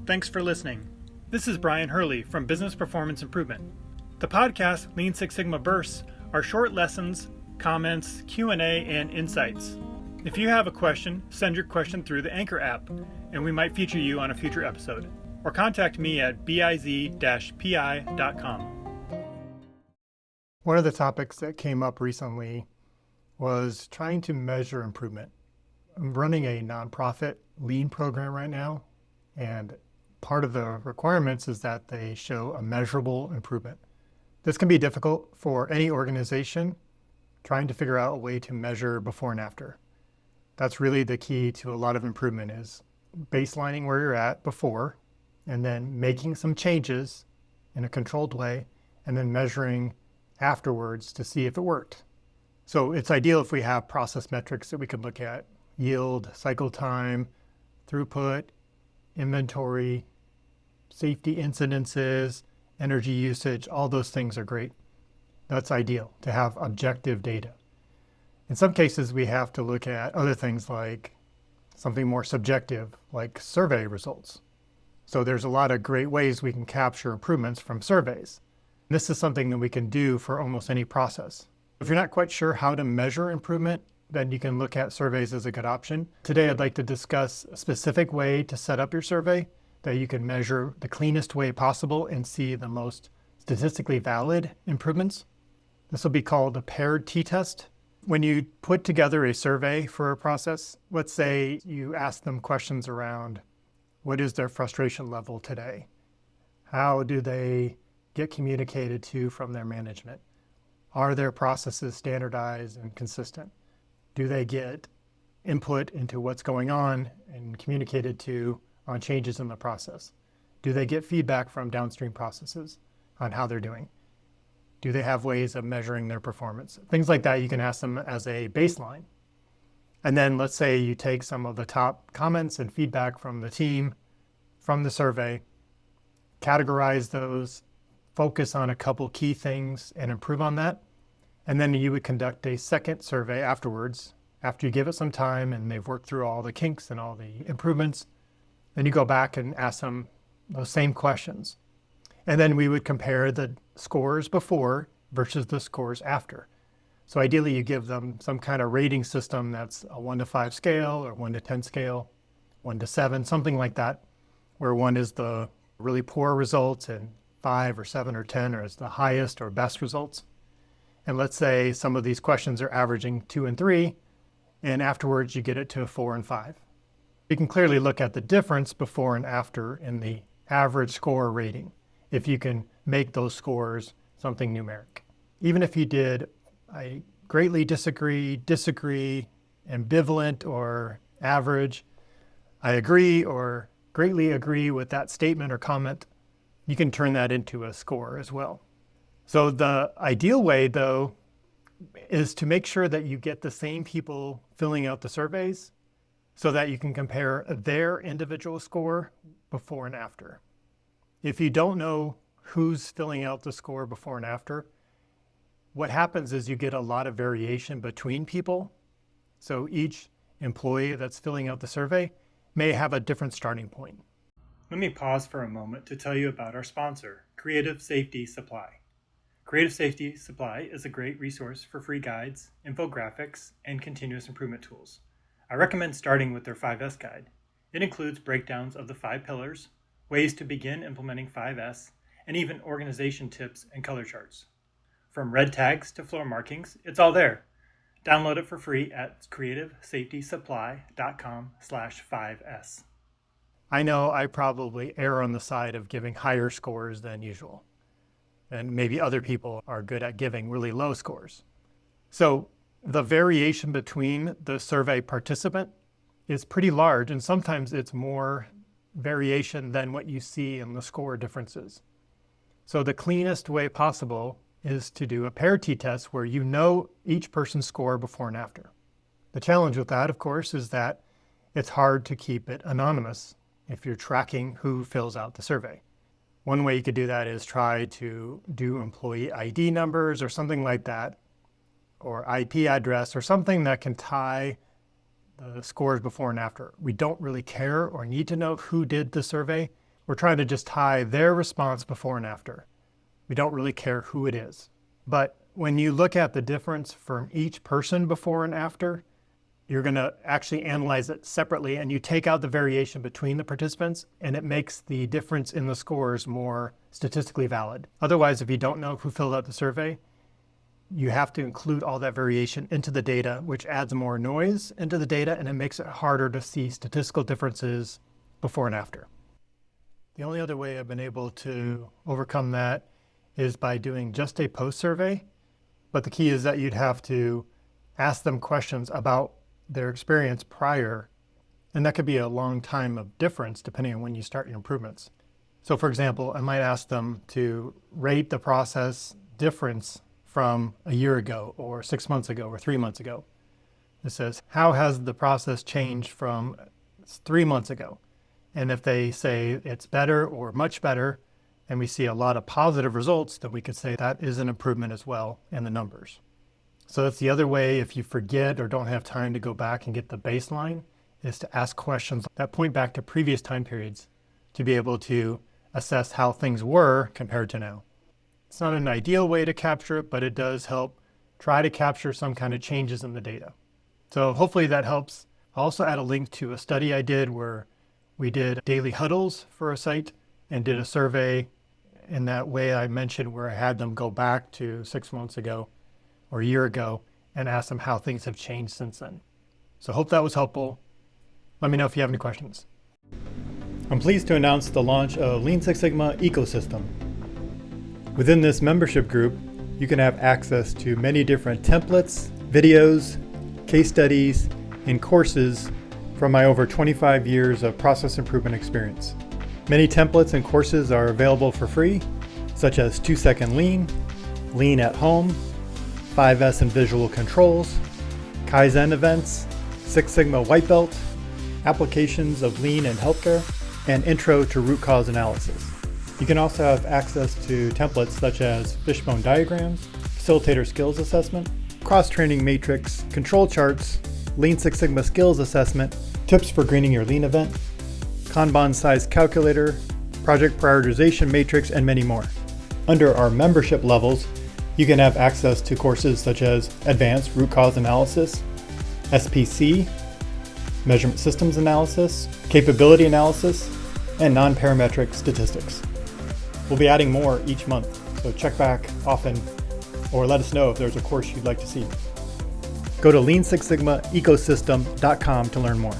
thanks for listening. This is Brian Hurley from Business Performance Improvement. The podcast Lean Six Sigma Bursts are short lessons, comments, Q&A, and insights. If you have a question, send your question through the Anchor app, and we might feature you on a future episode. Or contact me at biz-pi.com. One of the topics that came up recently was trying to measure improvement. I'm running a nonprofit lean program right now, and part of the requirements is that they show a measurable improvement. This can be difficult for any organization trying to figure out a way to measure before and after. That's really the key to a lot of improvement, is baselining where you're at before and then making some changes in a controlled way and then measuring afterwards to see if it worked. So it's ideal if we have process metrics that we can look at: yield, cycle time, throughput, inventory, safety incidences, energy usage. All those things are great. That's ideal to have objective data. In some cases, we have to look at other things like something more subjective, like survey results. So there's a lot of great ways we can capture improvements from surveys. This is something that we can do for almost any process. If you're not quite sure how to measure improvement, then you can look at surveys as a good option. Today, I'd like to discuss a specific way to set up your survey that you can measure the cleanest way possible and see the most statistically valid improvements. This will be called a paired t-test. When you put together a survey for a process, let's say you ask them questions around what is their frustration level today? How do they get communicated to from their management? Are their processes standardized and consistent? Do they get input into what's going on and communicated to on changes in the process? Do they get feedback from downstream processes on how they're doing? Do they have ways of measuring their performance? Things like that you can ask them as a baseline. And then let's say you take some of the top comments and feedback from the team, from the survey, categorize those, focus on a couple key things and improve on that. And then you would conduct a second survey afterwards, after you give it some time and they've worked through all the kinks and all the improvements. Then you go back and ask them those same questions. And then we would compare the scores before versus the scores after. So ideally you give them some kind of rating system that's a 1 to 5 scale or 1 to 10 scale, 1 to 7, something like that, where 1 is the really poor results and 5 or 7 or 10 are the highest or best results. And let's say some of these questions are averaging 2 and 3, and afterwards you get it to a 4 and 5. You can clearly look at the difference before and after in the average score rating, if you can make those scores something numeric. Even if you did I greatly disagree, ambivalent, or average, I agree or greatly agree with that statement or comment, you can turn that into a score as well. So the ideal way, though, is to make sure that you get the same people filling out the surveys so that you can compare their individual score before and after. If you don't know who's filling out the score before and after, what happens is you get a lot of variation between people. So each employee that's filling out the survey may have a different starting point. Let me pause for a moment to tell you about our sponsor, Creative Safety Supply. Creative Safety Supply is a great resource for free guides, infographics, and continuous improvement tools. I recommend starting with their 5S guide. It includes breakdowns of the 5 pillars, ways to begin implementing 5S, and even organization tips and color charts. From red tags to floor markings, it's all there. Download it for free at creativesafetysupply.com/5S. I know I probably err on the side of giving higher scores than usual, and maybe other people are good at giving really low scores. So the variation between the survey participant is pretty large, and sometimes it's more variation than what you see in the score differences. So the cleanest way possible is to do a paired t-test where you know each person's score before and after. The challenge with that, of course, is that it's hard to keep it anonymous if you're tracking who fills out the survey. One way you could do that is try to do employee ID numbers or something like that, or IP address or something that can tie the scores before and after. We don't really care or need to know who did the survey. we're trying to just tie their response before and after. We don't really care who it is. But when you look at the difference from each person before and after, you're going to actually analyze it separately, and you take out the variation between the participants, and it makes the difference in the scores more statistically valid. Otherwise, if you don't know who filled out the survey, you have to include all that variation into the data, which adds more noise into the data, and it makes it harder to see statistical differences before and after. The only other way I've been able to overcome that is by doing just a post survey. But the key is that you'd have to ask them questions about their experience prior, and that could be a long time of difference depending on when you start your improvements. So for example, I might ask them to rate the process difference from a year ago or 6 months ago or 3 months ago. It says, how has the process changed from 3 months ago? And if they say it's better or much better, and we see a lot of positive results, then we could say that is an improvement as well in the numbers. So that's the other way, if you forget or don't have time to go back and get the baseline, is to ask questions that point back to previous time periods to be able to assess how things were compared to now. It's not an ideal way to capture it, but it does help try to capture some kind of changes in the data. So hopefully that helps. I'll also add a link to a study I did where we did daily huddles for a site and did a survey in that way I mentioned, where I had them go back to 6 months ago or a year ago and ask them how things have changed since then. So hope that was helpful. Let me know if you have any questions. I'm pleased to announce the launch of Lean Six Sigma Ecosystem. Within this membership group, you can have access to many different templates, videos, case studies, and courses from my over 25 years of process improvement experience. Many templates and courses are available for free, such as 2-Second Lean, Lean at Home, 5S and Visual Controls, Kaizen events, Six Sigma White Belt, applications of Lean in healthcare, and Intro to Root Cause Analysis. You can also have access to templates such as fishbone diagrams, facilitator skills assessment, cross-training matrix, control charts, Lean Six Sigma skills assessment, tips for greening your Lean event, Kanban size calculator, project prioritization matrix, and many more. Under our membership levels, you can have access to courses such as Advanced Root Cause Analysis, SPC, Measurement Systems Analysis, Capability Analysis, and Non-Parametric Statistics. We'll be adding more each month, so check back often or let us know if there's a course you'd like to see. Go to leansixsigmaecosystem.com to learn more.